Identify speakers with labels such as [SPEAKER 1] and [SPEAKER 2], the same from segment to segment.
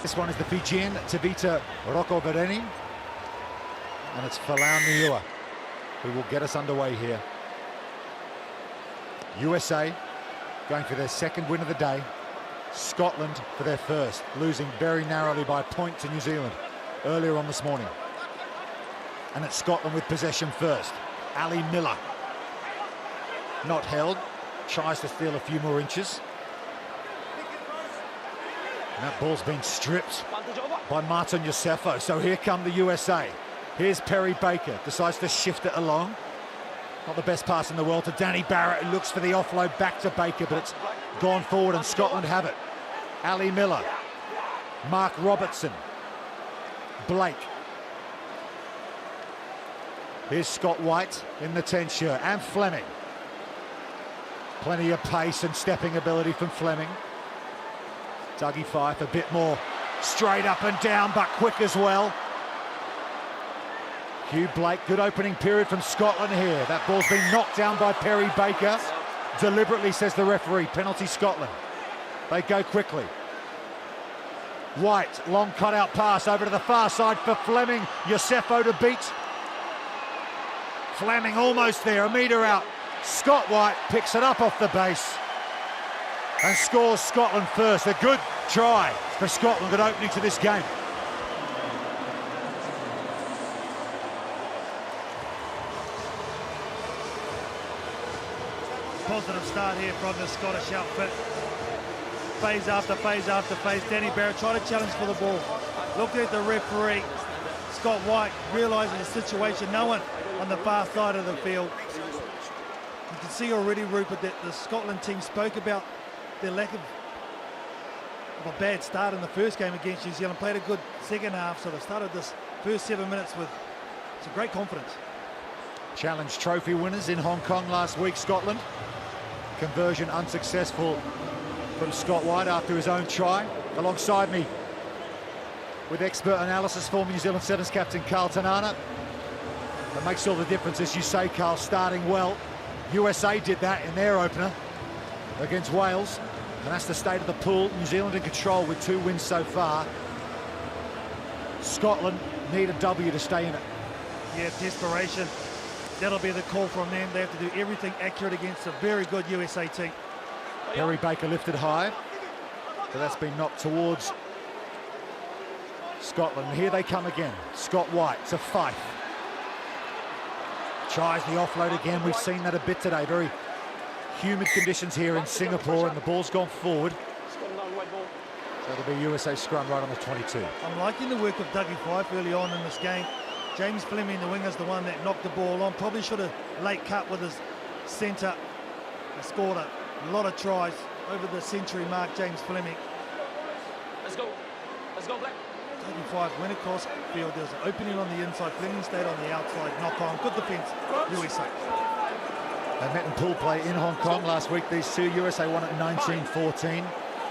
[SPEAKER 1] This one is the Fijian Tavita Rokovereni, and it's Falau Niua who will get us underway here. USA going for their second win of the day. Scotland for their first, losing very narrowly by a point to New Zealand earlier on this morning. And it's Scotland with possession first. Ali Miller, not held, tries to steal a few more inches. And that ball's been stripped by Martin Yosefo. So here come the USA. Here's Perry Baker, decides to shift it along. Not the best pass in the world to Danny Barrett, who looks for the offload back to Baker, but it's gone forward and Scotland have it. Ali Miller, Mark Robertson, Blake. Here's Scott White in the 10 shirt, and Fleming. Plenty of pace and stepping ability from Fleming. Dougie Fife a bit more straight up and down, but quick as well. Hugh Blake, good opening period from Scotland here. That ball's been knocked down by Perry Baker. Deliberately, says the referee. Penalty Scotland. They go quickly. White, long cut-out pass over to the far side for Fleming. Yosefo to beat. Fleming almost there, a metre out. Scott White picks it up off the base and scores Scotland first. A good try for Scotland, good opening to this game.
[SPEAKER 2] Positive start here from the Scottish outfit. Phase after phase after phase. Danny Barrett tried to challenge for the ball. Looked at the referee. Scott White realising the situation. No one on the far side of the field. You can see already, Rupert, that the Scotland team spoke about their lack of a bad start in the first game against New Zealand. Played a good second half, so they started this first 7 minutes with some great confidence.
[SPEAKER 1] Challenge trophy winners in Hong Kong last week, Scotland. Conversion unsuccessful from Scott White after his own try. Alongside me with expert analysis, former New Zealand Sevens captain Carl Tanana. That makes all the difference, as you say, Carl, starting well. USA did that in their opener against Wales, and that's the state of the pool. New Zealand in control with 2 wins so far. Scotland need a W to stay in it.
[SPEAKER 2] Yeah, desperation. That'll be the call from them. They have to do everything accurate against a very good USA team.
[SPEAKER 1] Perry Baker lifted high, but that's been knocked towards Scotland. And here they come again. Scott White to Fife. Tries the offload again. We've seen that a bit today. Very humid conditions here in Singapore, and the ball's gone forward. So it'll be USA scrum right on the 22.
[SPEAKER 2] I'm liking the work of Dougie Fife early on in this game. James Fleming, the winger's the one that knocked the ball on. Probably should have late cut with his centre. He scored a lot of tries over the century mark, James Fleming.
[SPEAKER 3] Let's go, Black.
[SPEAKER 2] Dougie Fife went across the field. There was an opening on the inside. Fleming stayed on the outside. Knock on. Good defence, USA.
[SPEAKER 1] They met in pool play in Hong Kong last week. These two, USA won at 19-14.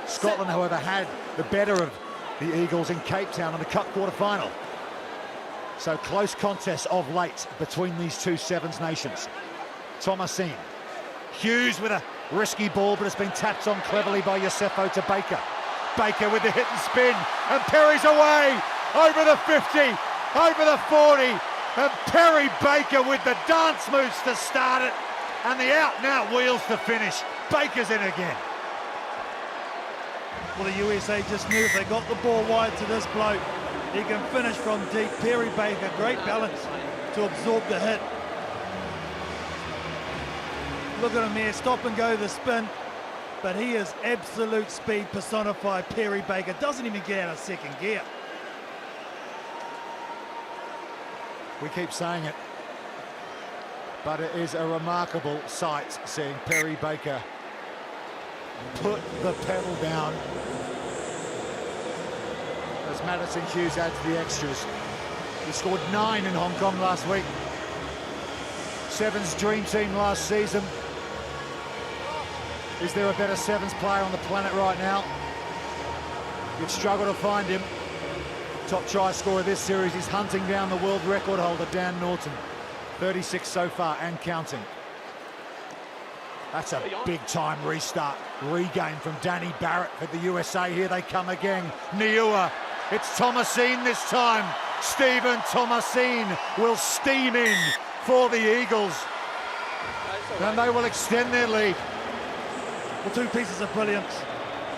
[SPEAKER 1] Scotland, however, had the better of the Eagles in Cape Town in the Cup quarter-final. So close contest of late between these two Sevens nations. Thomasine. Hughes with a risky ball, but it's been tapped on cleverly by Yosefo to Baker. Baker with the hit and spin, and Perry's away over the 50, over the 40, and Perry Baker with the dance moves to start it, and the out-and-out wheels to finish. Baker's in again.
[SPEAKER 2] Well, the USA just knew if they got the ball wide to this bloke, he can finish from deep. Perry Baker, great balance to absorb the hit. Look at him here, stop and go the spin, but he is absolute speed personified. Perry Baker doesn't even get out of second gear.
[SPEAKER 1] We keep saying it, but it is a remarkable sight seeing Perry Baker put the pedal down as Madison Hughes adds the extras. He scored 9 in Hong Kong last week. Sevens dream team last season. Is there a better Sevens player on the planet right now? You'd struggle to find him. Top try scorer this series is hunting down the world record holder, Dan Norton. 36 so far and counting. That's a big-time restart. Regain from Danny Barrett for the USA. Here they come again. Niua. It's Thomasine this time. Stephen Thomasine will steam in for the Eagles. And they will extend their lead.
[SPEAKER 2] Well, two pieces of brilliance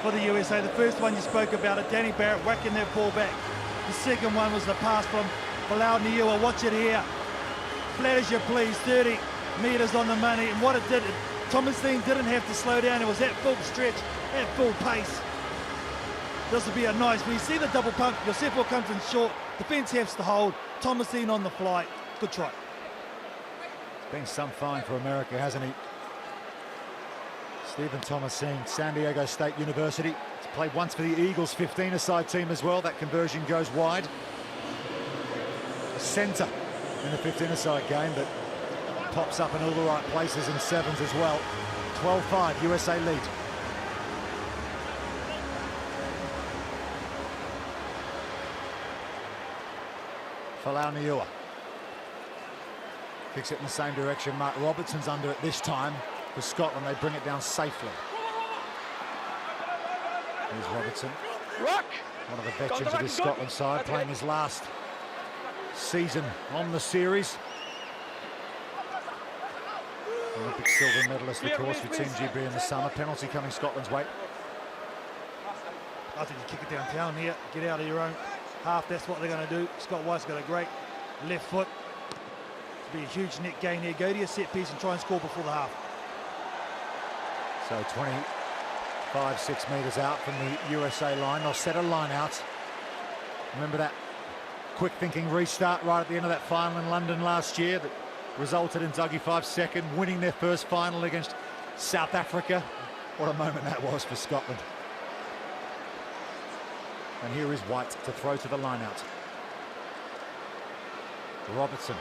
[SPEAKER 2] for the USA. The first one you spoke about it, Danny Barrett whacking that ball back. The second one was the pass from Falau Niua. Watch it here. Flat as you please, 30 metres on the money. And what it did, Thomasine didn't have to slow down. It was at full stretch, at full pace. This will be a nice, when you see the double pump, Yosefo comes in short, defence has to hold, Thomasine on the flight. Good try.
[SPEAKER 1] It's been some fine for America, hasn't he? Stephen Thomasine, San Diego State University. He's played once for the Eagles 15-a-side team as well. That conversion goes wide. A centre in the 15-a-side game, but pops up in all the right places in sevens as well. 12-5, USA lead. Falau Niua kicks it in the same direction. Mark Robertson's under it this time. For Scotland, they bring it down safely. Here's Robertson. One of the veterans of this Scotland side, playing his last season on the series. Olympic silver medalist, of course, for Team GB in the summer. Penalty coming Scotland's way.
[SPEAKER 2] I think you kick it downtown here, get out of your own half. That's what they're going to do. Scott White's got a great left foot. It'll be a huge net gain here. Go to your set piece and try and score before the half.
[SPEAKER 1] So 25-6 metres out from the USA line. They'll set a line out. Remember that quick thinking restart right at the end of that final in London last year that resulted in Dougie Five's second, winning their first final against South Africa. What a moment that was for Scotland. And here is White to throw to the line out. Robertson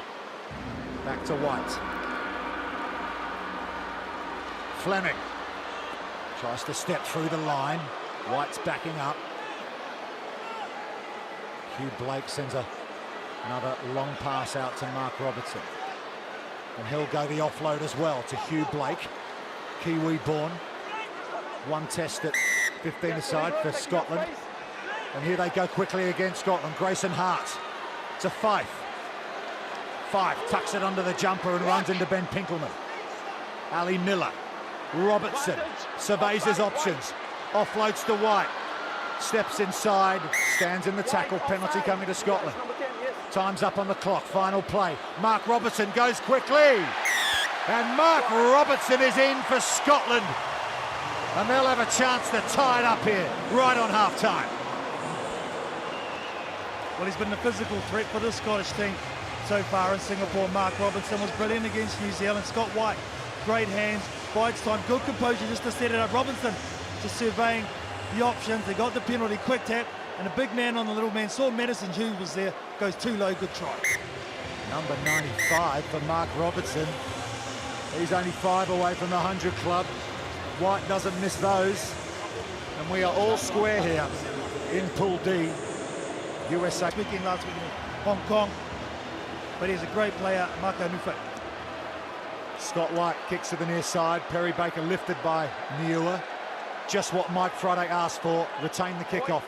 [SPEAKER 1] back to White. Fleming tries to step through the line. White's backing up. Hugh Blake sends another long pass out to Mark Robertson. And he'll go the offload as well to Hugh Blake, Kiwi-born. One test at 15-a-side for Scotland. And here they go quickly against Scotland. Grayson Hart to Fife. Fife tucks it under the jumper and runs into Ben Pinkelman. Ali Miller. Robertson surveys his options. Offloads to White. Steps inside. Stands in the tackle. Penalty coming to Scotland. Time's up on the clock. Final play. Mark Robertson goes quickly. And Mark Robertson is in for Scotland. And they'll have a chance to tie it up here, right on half-time.
[SPEAKER 2] Well, he's been the physical threat for the Scottish team so far in Singapore. Mark Robertson was brilliant against New Zealand. Scott White, great hands, bides time, good composure just to set it up. Robinson just surveying the options. They got the penalty, quick tap, and a big man on the little man. Saw Madison Hughes was there, goes too low, good try.
[SPEAKER 1] Number 95 for Mark Robertson. He's only 5 away from the 100 club. White doesn't miss those. And we are all square here in Pool D. USA.
[SPEAKER 2] Speaking last week in Hong Kong, but he's a great player, Mako Nufa.
[SPEAKER 1] Scott White kicks to the near side. Perry Baker lifted by Niua. Just what Mike Friday asked for, retain the kickoff.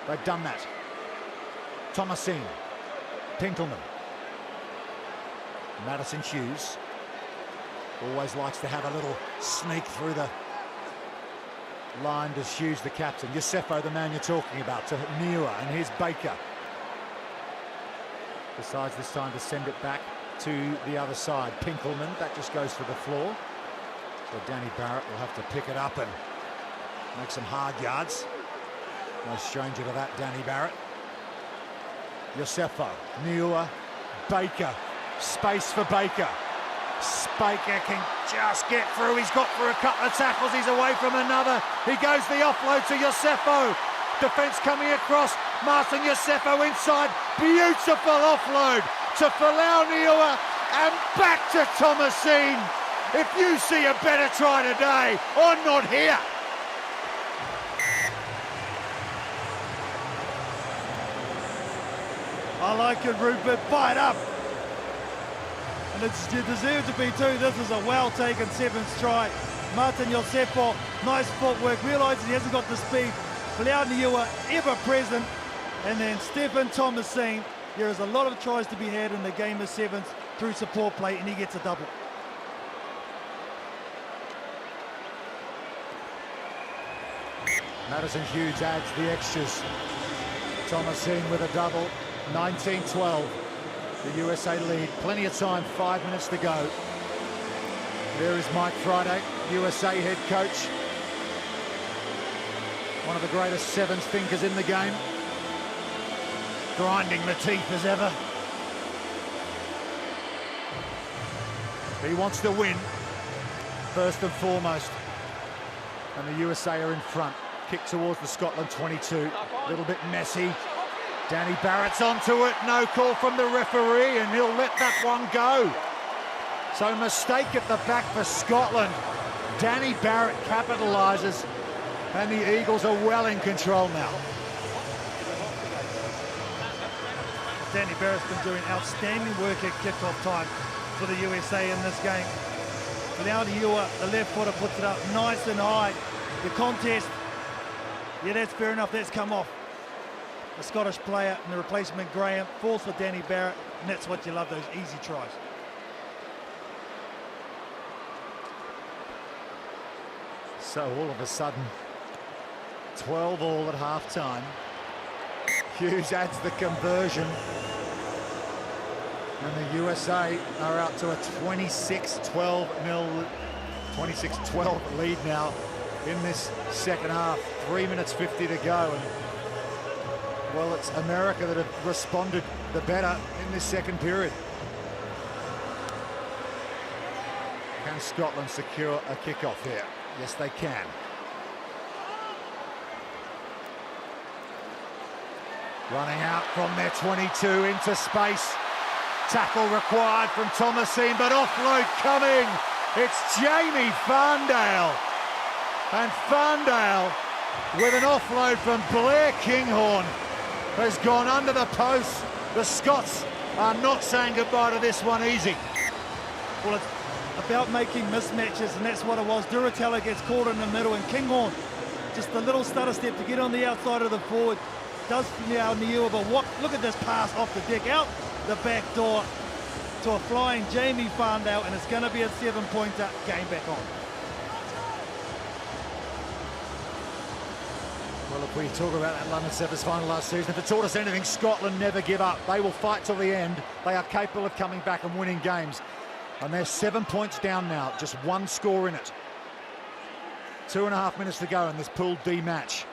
[SPEAKER 1] They've done that. Thomasine, Pinkelman. Madison Hughes always likes to have a little sneak through the line. Does Hughes, the captain. Yosefo, the man you're talking about, to Niua, and here's Baker. Decides this time to send it back to the other side. Pinkelman, that just goes to the floor. So Danny Barrett will have to pick it up and make some hard yards. No stranger to that, Danny Barrett. Yosefo, Niua, Baker. Space for Baker. Baker can just get through. He's got through a couple of tackles. He's away from another. He goes the offload to Yosefo. Defence coming across. Martin Yosefo inside. Beautiful offload to Falau Niua and back to Thomasine. If you see a better try today, I'm not here.
[SPEAKER 2] I like it, Rupert. Fight up. And it's deserved to be too. This is a well-taken 7th try. Martin Yosefo, nice footwork, realises he hasn't got the speed. Filiauniua ever present, and then Stephen Thomasine. There is a lot of tries to be had in the game of sevens through support play, and he gets a double.
[SPEAKER 1] Madison Hughes adds the extras. Thomasine with a double, 19-12. The USA lead, plenty of time, 5 minutes to go. There is Mike Friday, USA head coach. One of the greatest sevens thinkers in the game. Grinding the teeth as ever. He wants to win, first and foremost. And the USA are in front. Kick towards the Scotland 22. A little bit messy. Danny Barrett's onto it. No call from the referee, and he'll let that one go. So mistake at the back for Scotland. Danny Barrett capitalises, and the Eagles are well in control now.
[SPEAKER 2] Danny Barrett's been doing outstanding work at kickoff time for the USA in this game. Filiauniua, the left footer, puts it up nice and high. The contest, yeah, that's fair enough, that's come off. The Scottish player and the replacement Graham falls for Danny Barrett, and that's what you love, those easy tries.
[SPEAKER 1] So all of a sudden, 12 all at half-time. Hughes adds the conversion. And the USA are out to a 26-12 lead now in this second half. 3 minutes 50 to go. And, well, it's America that have responded the better in this second period. Can Scotland secure a kickoff here? Yes, they can. Running out from their 22 into space. Tackle required from Thomasine, but offload coming. It's Jamie Farndale. And Farndale, with an offload from Blair Kinghorn, has gone under the post. The Scots are not saying goodbye to this one easy.
[SPEAKER 2] Well, it's about making mismatches, and that's what it was. Duratella gets caught in the middle, and Kinghorn, just a little stutter step to get on the outside of the forward. Does now Niua, but what? Look at this pass off the deck, out the back door to a flying Jamie Farndale, and it's going to be a 7-pointer. Game back on.
[SPEAKER 1] Well, if we talk about that London Sevens final last season, if it taught us anything, Scotland never give up. They will fight till the end. They are capable of coming back and winning games. And they're 7 points down now, just one score in it. 2.5 minutes to go in this Pool D match.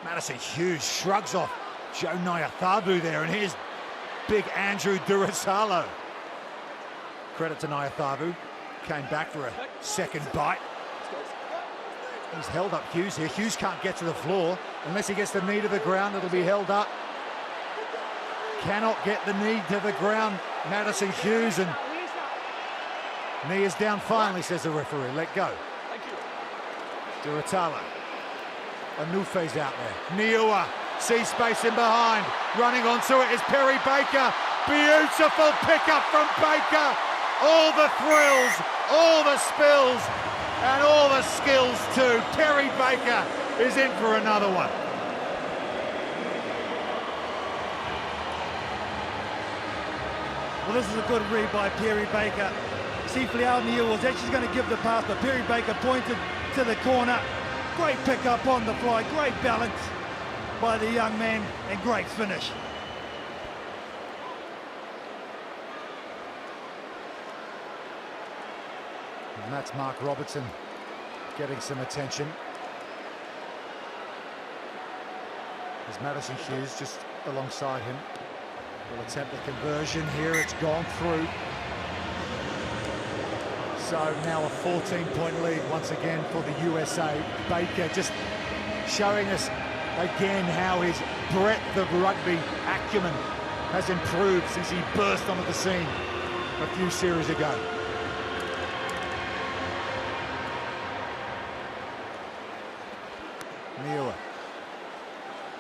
[SPEAKER 1] Madison Hughes shrugs off Joe Nyathavu there, and here's big Andrew Duratalo. Credit to Nyathavu, came back for a second bite. He's held up Hughes here. Hughes can't get to the floor. Unless he gets the knee to the ground, it'll be held up. Cannot get the knee to the ground, Madison Hughes, and knee is down finally, says the referee. Let go. Duratalo. Anufe's out there. Niua sees space in behind. Running onto it is Perry Baker. Beautiful pickup from Baker. All the thrills, all the spills, and all the skills too. Perry Baker is in for another one.
[SPEAKER 2] Well, this is a good read by Perry Baker. See, Filiauniua was actually going to give the pass, but Perry Baker pointed to the corner. Great pick up on the fly, great balance by the young man, and great finish.
[SPEAKER 1] And that's Mark Robertson getting some attention. There's Madison Hughes just alongside him. Will attempt the conversion here, it's gone through. So now a 14-point lead once again for the USA. Baker just showing us again how his breadth of rugby acumen has improved since he burst onto the scene a few series ago. Niua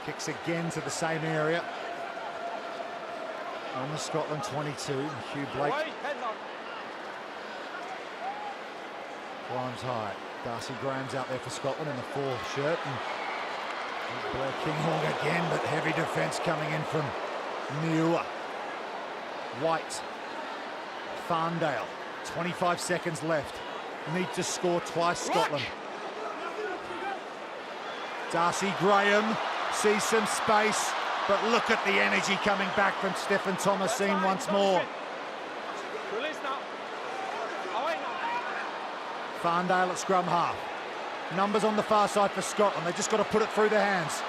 [SPEAKER 1] kicks again to the same area. On the Scotland 22, Hugh Blake Climbs high. Darcy Graham's out there for Scotland in the 4 shirt. And Blair Kinghorn again, but heavy defence coming in from Niua. White. Farndale. 25 seconds left. Need to score twice, Scotland. Darcy Graham sees some space, but look at the energy coming back from Stephen Thomasine once more.
[SPEAKER 3] Release now. Away now.
[SPEAKER 1] Farndale at scrum half. Numbers on the far side for Scotland. They've just got to put it through their hands.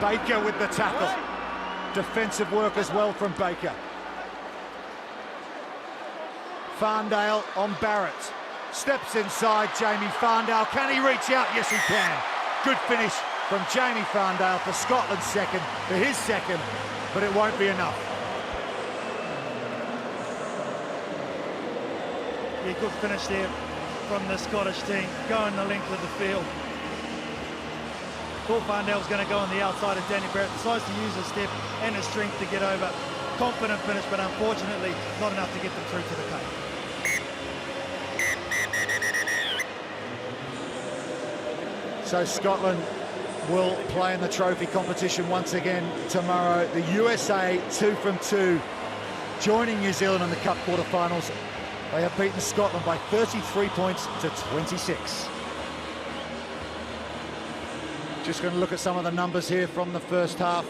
[SPEAKER 1] Baker with the tackle. Defensive work as well from Baker. Farndale on Barrett. Steps inside Jamie Farndale. Can he reach out? Yes, he can. Good finish from Jamie Farndale for Scotland's second, for his second, but it won't be enough.
[SPEAKER 2] Yeah, good finish there from the Scottish team, going the length of the field. Thought Farndale's going to go on the outside, and Danny Barrett decides to use his step and his strength to get over. Confident finish, but unfortunately not enough to get them through to the cup.
[SPEAKER 1] So Scotland will play in the trophy competition once again tomorrow. The USA 2 from 2, joining New Zealand in the Cup quarterfinals. They have beaten Scotland by 33 points to 26. Just going to look at some of the numbers here from the first half.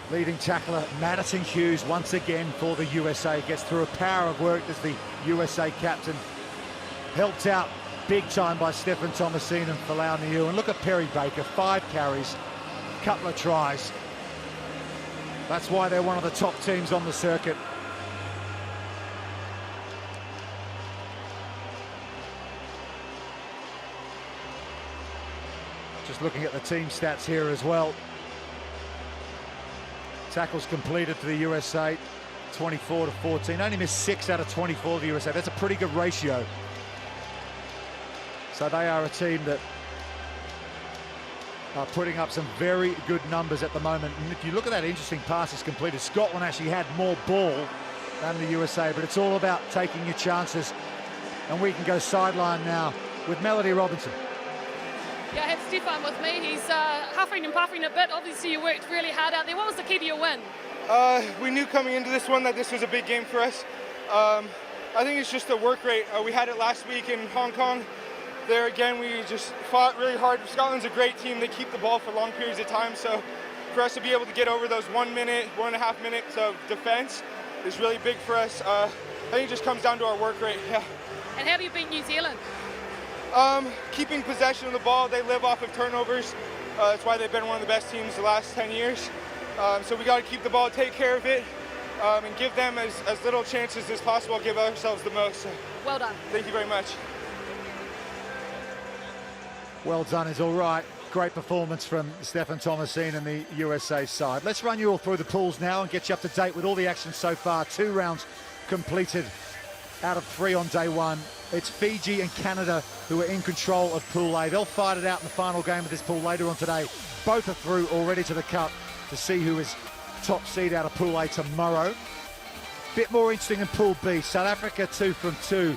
[SPEAKER 1] Leading tackler Madison Hughes once again for the USA gets through a power of work as the USA captain. Helped out big time by Stephen Thomasine and Folau Niu. And look at Perry Baker, 5 carries, couple of tries. That's why they're one of the top teams on the circuit. Just looking at the team stats here as well. Tackles completed for the USA, 24 to 14. Only missed 6 out of 24 of the USA. That's a pretty good ratio. So they are a team that are putting up some very good numbers at the moment. And if you look at that interesting passes completed, Scotland actually had more ball than the USA, but it's all about taking your chances. And we can go sideline now with Melody Robinson.
[SPEAKER 4] Yeah, I have Stefan with me. He's huffing and puffing a bit. Obviously, you worked really hard out there. What was the key to your win?
[SPEAKER 5] We knew coming into this one that this was a big game for us. I think it's just the work rate. We had it last week in Hong Kong. There again, we just fought really hard. Scotland's a great team. They keep the ball for long periods of time. So for us to be able to get over those 1 minute, 1.5 minutes of defense is really big for us. I think it just comes down to our work rate. Yeah.
[SPEAKER 4] And how do you beat New Zealand?
[SPEAKER 5] Keeping possession of the ball. They live off of turnovers. That's why they've been one of the best teams the last 10 years. So we got to keep the ball, take care of it, and give them as little chances as possible, give ourselves the most. So,
[SPEAKER 4] well done.
[SPEAKER 5] Thank you very much.
[SPEAKER 1] Well done is all right. Great performance from Stephen Thomasine and the USA side. Let's run you all through the pools now and get you up to date with all the action so far. 2 rounds completed out of 3 on day 1. It's Fiji and Canada who are in control of Pool A. They'll fight it out in the final game of this pool later on today. Both are through already to the Cup to see who is top seed out of Pool A tomorrow. Bit more interesting in Pool B. South Africa 2 from 2,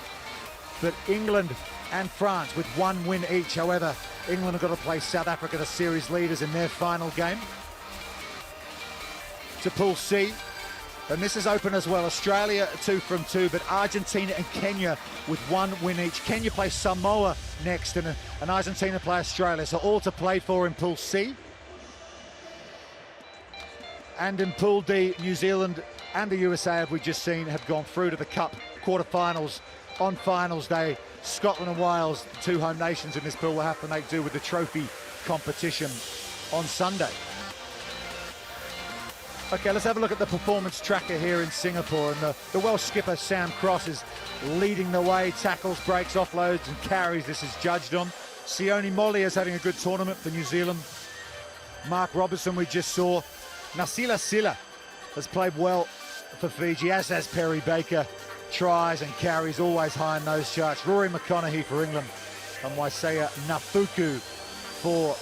[SPEAKER 1] but England and France with 1 win each. However, England have got to play South Africa, the series leaders, in their final game. To Pool C, and this is open as well. Australia 2 from 2, but Argentina and Kenya with 1 win each. Kenya play Samoa next, and Argentina play Australia. So all to play for in Pool C. And in Pool D, New Zealand and the USA, have we just seen, have gone through to the Cup quarterfinals on finals day. Scotland and Wales, the 2 home nations in this pool, will have to make do with the trophy competition on Sunday. Okay, let's have a look at the performance tracker here in Singapore. And the Welsh skipper, Sam Cross, is leading the way. Tackles, breaks, offloads and carries. This is judged on. Sione Molly is having a good tournament for New Zealand. Mark Robertson, we just saw. Nasila Silla has played well for Fiji, as has Perry Baker. Tries and carries, always high in those charts. Rory McConaughey for England and Waisea Nafuku for